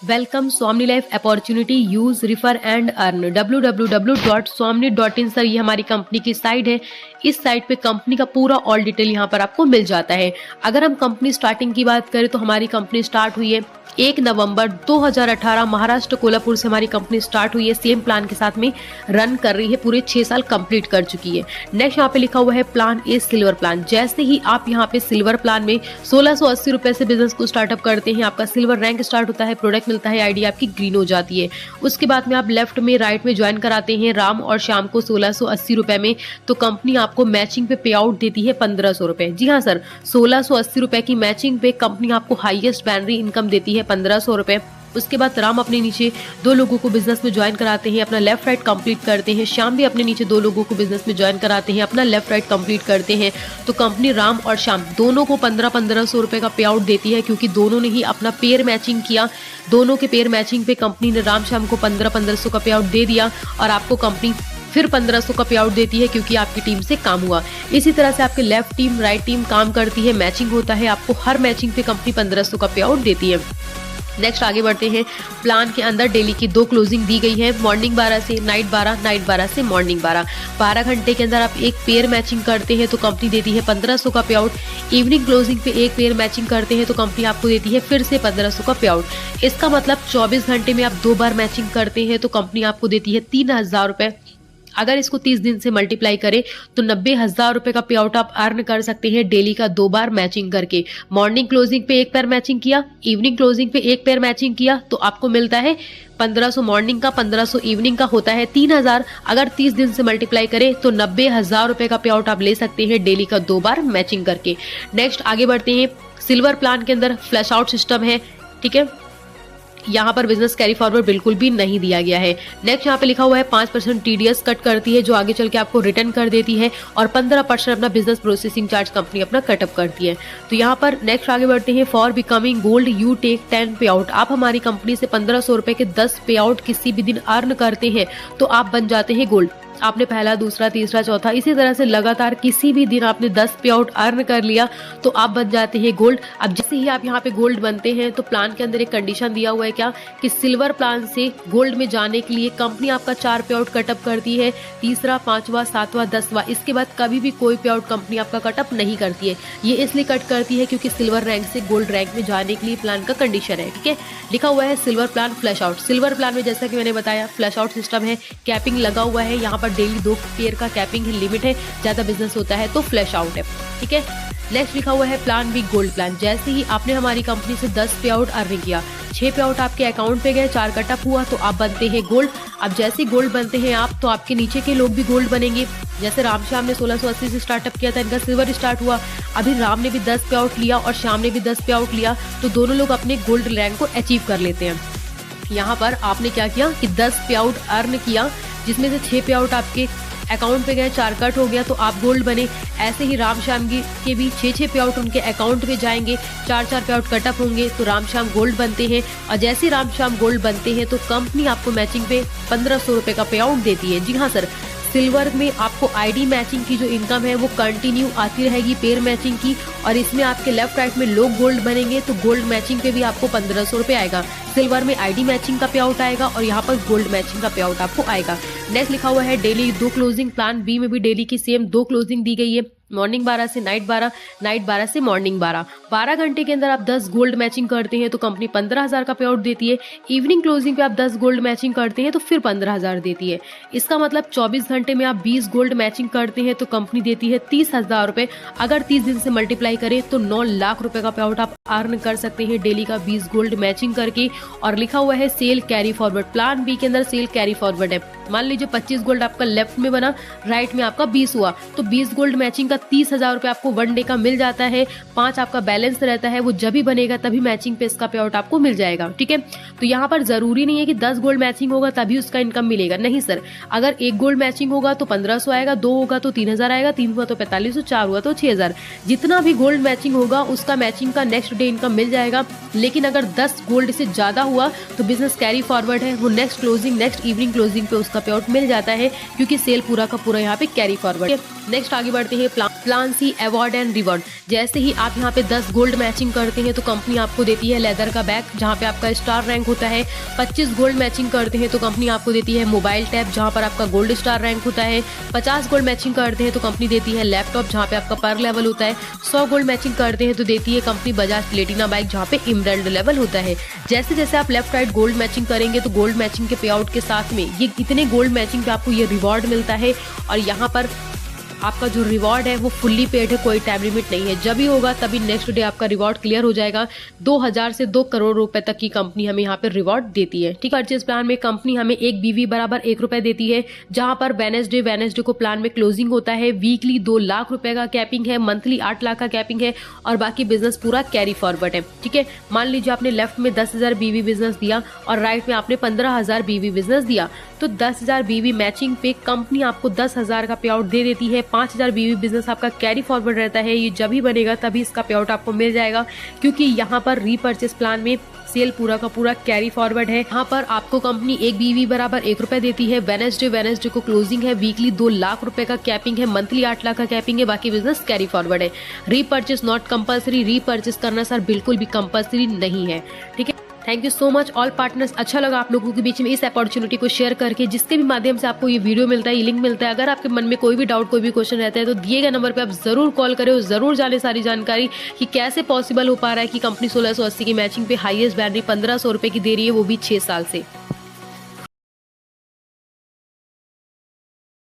Welcome Swami life opportunity use refer and earn www.swamni.in। Sir ये हमारी company की site है। इस साइट पे कंपनी का पूरा ऑल डिटेल यहाँ पर आपको मिल जाता है। अगर हम कंपनी स्टार्टिंग की बात करें तो हमारी कंपनी स्टार्ट हुई है 1 नवंबर 2018 महाराष्ट्र कोल्हापुर से हमारी कंपनी स्टार्ट हुई है। सेम प्लान के साथ में रन कर रही है, पूरे 6 साल कंप्लीट कर चुकी है। नेक्स्ट यहाँ पे लिखा हुआ है प्लान ए सिल्वर प्लान। जैसे ही आप यहाँ पे सिल्वर प्लान में 1680 रुपए से बिजनेस को स्टार्टअप करते हैं, आपका सिल्वर रैंक स्टार्ट होता है, प्रोडक्ट मिलता है, आईडी आपकी ग्रीन हो जाती है। उसके बाद में आप लेफ्ट में राइट में ज्वाइन कराते हैं राम और शाम को 1680 रुपए में, तो कंपनी आपको मैचिंग पे पे आउट देती है 1500 रुपए। जी हाँ सर, 1680 रुपए की मैचिंग पे कंपनी आपको हाईएस्ट बाइनरी इनकम देती है 1500 रुपए। उसके बाद राम अपने नीचे 2 लोगों को बिजनेस में ज्वाइन कराते हैं, अपना लेफ्ट राइट कंप्लीट करते हैं। शाम भी अपने नीचे 2 लोगों को बिजनेस में ज्वाइन कराते हैं, अपना लेफ्ट राइट कंप्लीट करते हैं। तो कंपनी राम और शाम दोनों को 1500 रुपए का पे आउट देती है, क्योंकि दोनों ने ही अपना पेयर मैचिंग किया। दोनों के पेयर मैचिंग पे कंपनी ने राम शाम को 1500 का पे आउट दे दिया और आपको कंपनी फिर 1500 का पे आउट देती है, क्योंकि आपकी टीम से काम हुआ। इसी तरह से आपके लेफ्ट टीम राइट टीम काम करती है, मैचिंग होता है, आपको हर मैचिंग पे कंपनी 1500 का पे आउट देती है। नेक्स्ट आगे बढ़ते हैं। प्लान के अंदर डेली की 2 क्लोजिंग दी गई है, मॉर्निंग 12 से नाइट 12, नाइट 12 से मॉर्निंग 12। 12 घंटे के अंदर आप एक पेयर मैचिंग करते हैं तो कंपनी देती है 1500 का पे आउट। इवनिंग क्लोजिंग पे एक पेयर मैचिंग करते हैं तो कंपनी आपको देती है फिर से 1500 का पे आउट। इसका मतलब 24 घंटे में आप 2 बार मैचिंग करते हैं तो कंपनी आपको देती है 3000 रुपए। अगर इसको 30 दिन से मल्टीप्लाई करें तो 90,000 रुपए का पे आउट आप अर्न कर सकते हैं डेली का 2 बार मैचिंग करके। मॉर्निंग क्लोजिंग पे एक पेयर मैचिंग किया, इवनिंग क्लोजिंग पे एक पेयर मैचिंग किया, तो आपको मिलता है 1500 मॉर्निंग का, 1500 इवनिंग का, होता है 3000। अगर 30 दिन से मल्टीप्लाई करें तो 90,000 रुपए का पे आउट आप ले सकते हैं डेली का 2 बार मैचिंग करके। नेक्स्ट आगे बढ़ते हैं। सिल्वर प्लान के अंदर फ्लैश आउट सिस्टम है, ठीक है। यहाँ पर बिजनेस कैरी फॉरवर्ड बिल्कुल भी नहीं दिया गया है। नेक्स्ट यहाँ पे लिखा हुआ है 5% टीडीएस कट करती है, जो आगे चल के आपको रिटर्न कर देती है, और 15% अपना बिजनेस प्रोसेसिंग चार्ज कंपनी अपना कटअप करती है। तो यहाँ पर नेक्स्ट आगे बढ़ते हैं। For becoming gold you take 10 pay out. आप हमारी कंपनी से 1500 रुपए के 10 पे आउट किसी भी दिन अर्न करते हैं तो आप बन जाते हैं गोल्ड। आपने पहला, दूसरा, तीसरा, चौथा, इसी तरह से लगातार किसी भी दिन आपने 10 पे आउट अर्न कर लिया तो आप बन जाते हैं गोल्ड। अब जैसे ही आप यहाँ पे गोल्ड बनते हैं तो प्लान के अंदर एक कंडीशन दिया हुआ है क्या, कि सिल्वर प्लान से गोल्ड में जाने के लिए कंपनी आपका 4 पे आउट कटअप करती है, तीसरा, 5वां, 7वां, 10वां। इसके बाद कभी भी कोई पे आउट कंपनी आपका कटअप नहीं करती है। ये इसलिए कट करती है क्योंकि सिल्वर रैंक से गोल्ड रैंक में जाने के लिए प्लान का कंडीशन है, ठीक है। लिखा हुआ है silver plan flash out. Silver plan में जैसा कि मैंने बताया फ्लैश आउट सिस्टम है, कैपिंग लगा हुआ है, यहाँ पर डेली 2 पेयर का कैपिंग है, लिमिट है, ज्यादा बिजनेस होता है तो फ्लैश आउट है, ठीक है। नेक्स्ट लिखा हुआ है प्लान बी गोल्ड प्लान। जैसे ही आपने हमारी कंपनी से 10 पे आउट अर्न किया, 6 पे आउट आपके अकाउंट पे गए, 4 कटअप हुआ तो आप बनते हैं गोल्ड। अब जैसे गोल्ड बनते हैं आप तो आपके नीचे के लोग भी गोल्ड बनेंगे। जैसे राम श्याम ने 1680 से स्टार्टअप किया था, इनका सिल्वर स्टार्ट हुआ। अभी राम ने भी 10 पे आउट लिया और श्याम ने भी 10 पे आउट लिया, तो दोनों लोग अपने गोल्ड रैंक को अचीव कर लेते हैं। यहाँ पर आपने क्या किया कि 10 पे आउट अर्न किया, जिसमें से 6 पे आउट आपके अकाउंट पे गए, 4 कट हो गया तो आप गोल्ड बने। ऐसे ही राम श्याम के भी 6 पे आउट उनके अकाउंट पे जाएंगे, 4 पे आउट कटअप होंगे तो राम श्याम गोल्ड बनते हैं। और जैसे ही राम श्याम गोल्ड बनते हैं तो कंपनी आपको मैचिंग पे 1500 रुपए का पे आउट देती है। जी हाँ सर, सिल्वर में आपको आईडी मैचिंग की जो इनकम है वो कंटिन्यू आती रहेगी पेयर मैचिंग की, और इसमें आपके लेफ्ट राइट में लोग गोल्ड बनेंगे तो गोल्ड मैचिंग पे भी आपको 1500 रुपए आएगा। सिल्वर में आईडी मैचिंग का पे आउट आएगा और यहाँ पर गोल्ड मैचिंग का पे आउट आपको आएगा। नेक्स्ट लिखा हुआ है डेली 2 क्लोजिंग। प्लान बी में भी डेली की सेम 2 क्लोजिंग दी गई है, मॉर्निंग 12 से नाइट 12, नाइट 12 से मॉर्निंग 12। 12 घंटे के अंदर आप 10 गोल्ड मैचिंग करते हैं तो कंपनी 15,000 का पे आउट देती है। इवनिंग क्लोजिंग पे आप 10 गोल्ड मैचिंग करते हैं तो फिर 15,000 देती है। इसका मतलब 24 घंटे में आप 20 गोल्ड मैचिंग करते हैं तो कंपनी देती है 30,000 रुपए। अगर 30 दिन से मल्टीप्लाई करें तो 9 लाख रुपए का पे आउट आप अर्न कर सकते हैं डेली का 20 गोल्ड मैचिंग करके। और लिखा हुआ है sale carry forward. Plan B के अंदर सेल कैरी फॉरवर्ड है। मान लीजिए 25 गोल्ड आपका लेफ्ट में बना, राइट में आपका 20 हुआ, तो 20 गोल्ड मैचिंग का 30,000 रुपए आपको 1 डे का मिल जाता है। 5 आपका बैलेंस रहता है, वो जब भी बनेगा तभी मैचिंग पे इसका पे आउट आपको मिल जाएगा, ठीक है। तो यहाँ पर जरूरी नहीं है कि 10 गोल्ड मैचिंग होगा तभी उसका इनकम मिलेगा, नहीं सर। अगर 1 गोल्ड मैचिंग होगा तो 1500 आएगा, 2 होगा तो 3000 आएगा, 3 हुआ तो 4500, 4 हुआ तो 6000। जितना भी गोल्ड मैचिंग होगा उसका मैचिंग का नेक्स्ट डे इनकम मिल जाएगा। लेकिन अगर 10 गोल्ड से ज्यादा हुआ तो बिजनेस कैरी फॉरवर्ड है, वो next closing, next evening closing पे उसका पे आउट मिल जाता है, क्योंकि सेल पूरा का पूरा यहाँ पे कैरी फॉरवर्ड है। नेक्स्ट आगे बढ़ते हैं। Plan plan C award and reward. जैसे ही आप यहाँ पे 10 गोल्ड मैचिंग करते हैं तो कंपनी आपको देती है लेदर का बैग जहाँ पे आपका स्टार रैंक होता है। 25 गोल्ड मैचिंग करते हैं तो कंपनी आपको देती है मोबाइल टैब जहाँ पर आपका गोल्ड स्टार रैंक होता है। 50 गोल्ड मैचिंग करते हैं तो कंपनी देती है लैपटॉप जहाँ पे आपका पर लेवल होता है। 100 गोल्ड मैचिंग करते हैं तो देती है कंपनी बजाज प्लेटिना बाइक जहाँ पे इमरल्ड लेवल होता है। जैसे जैसे आप लेफ्ट राइट गोल्ड मैचिंग करेंगे तो गोल्ड मैचिंग के पे आउट के साथ में ये इतने गोल्ड मैचिंग पे आपको ये रिवॉर्ड मिलता है। और यहाँ पर आपका जो रिवॉर्ड है वो फुल्ली पेड है, कोई टाइम लिमिट नहीं है। जब भी होगा तभी नेक्स्ट डे आपका रिवॉर्ड क्लियर हो जाएगा। 2000 से 2 करोड़ रुपए तक की कंपनी हमें यहाँ पे रिवॉर्ड देती है। ठीक है, परचेज प्लान में कंपनी हमें एक बीवी बराबर 1 रुपए देती है, जहां पर वेनेसडे को प्लान में क्लोजिंग होता है। वीकली 2 लाख रुपए का कैपिंग है, मंथली 8 लाख का कैपिंग है और बाकी बिजनेस पूरा कैरी फॉरवर्ड है। ठीक है, मान लीजिए आपने लेफ्ट में 10,000 बीवी बिजनेस दिया और राइट में आपने 15,000 बीवी बिजनेस दिया, तो 10,000 बीवी मैचिंग पे कंपनी आपको 10,000 का पे आउट दे देती है। 5,000 बीवी बिजनेस आपका कैरी फॉरवर्ड रहता है। ये जब ही बनेगा तभी इसका पे आउट आपको मिल जाएगा, क्योंकि यहाँ पर रीपर्चेस प्लान में सेल पूरा का पूरा कैरी फॉरवर्ड है। यहाँ पर आपको कंपनी एक बीवी बराबर 1 रुपए देती है। वेनेसडे को क्लोजिंग है। वीकली 2 लाख रुपए का कैपिंग है, मंथली 8 लाख का कैपिंग है, बाकी बिजनेस कैरी फॉरवर्ड है। रीपर्चेस नॉट कंपल्सरी, रीपर्चेस करना सर बिल्कुल भी कंपल्सरी नहीं है। ठीक है, thank you so much all partners. अच्छा लगा आप लोगों के बीच में इस अपॉर्चुनिटी को शेयर करके, जिसके भी माध्यम से आपको ये वीडियो मिलता है, ये लिंक मिलता है। अगर आपके मन में कोई भी डाउट, कोई भी क्वेश्चन रहता है तो दिए गए नंबर पे आप जरूर कॉल करें और जरूर जाने सारी जानकारी कि कैसे पॉसिबल हो पा रहा है कि कंपनी 1680 की मैचिंग पे हाईएस्ट बैटरी 1500 रुपए की दे रही है, वो भी 6 साल से।